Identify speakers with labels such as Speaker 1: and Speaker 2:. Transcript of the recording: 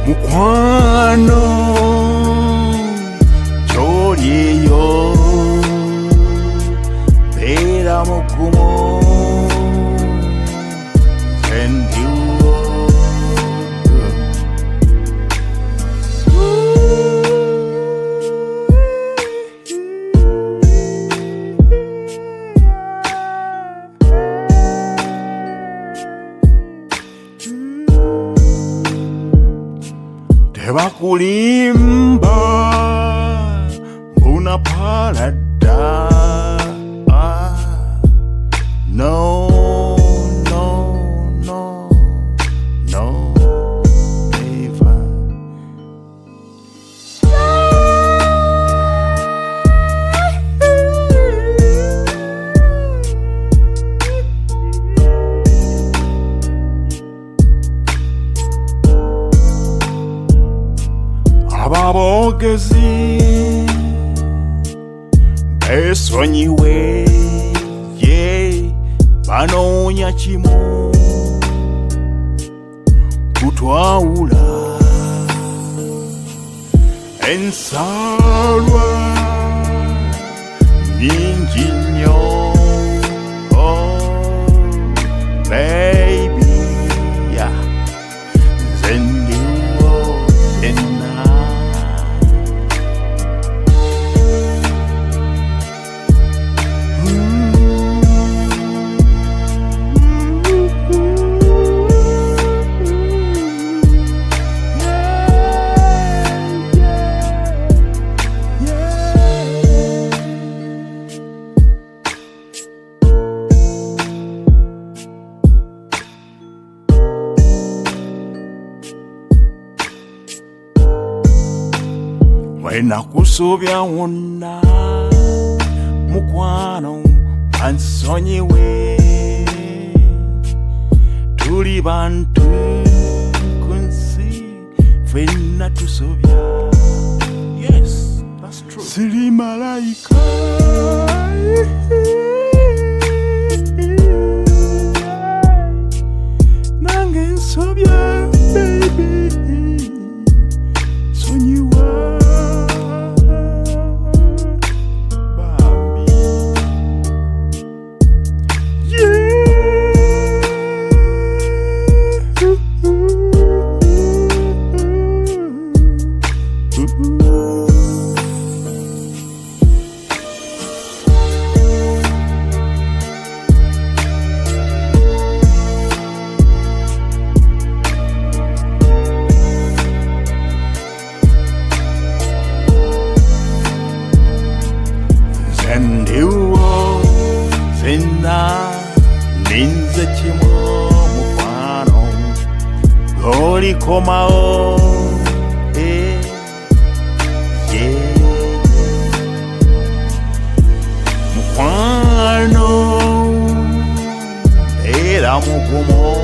Speaker 1: mukwano gy'oliyo beera mugumu nze ndiwo tebakulimba mbuna palada no no no no never ababogezi besonyiwe ye banoonya kimu kutwawula ensalwa nyingi nnyo baby nze ndiwo yenna nakusobya wonna mukwano bansonyiwe tuli bantu ku nsi ffenna tusobya yes that's true siri malayika nange nsobya baby sonyiwa ndiwo ffenna ninze kimu mukwano olikomawo mukwano era mugumu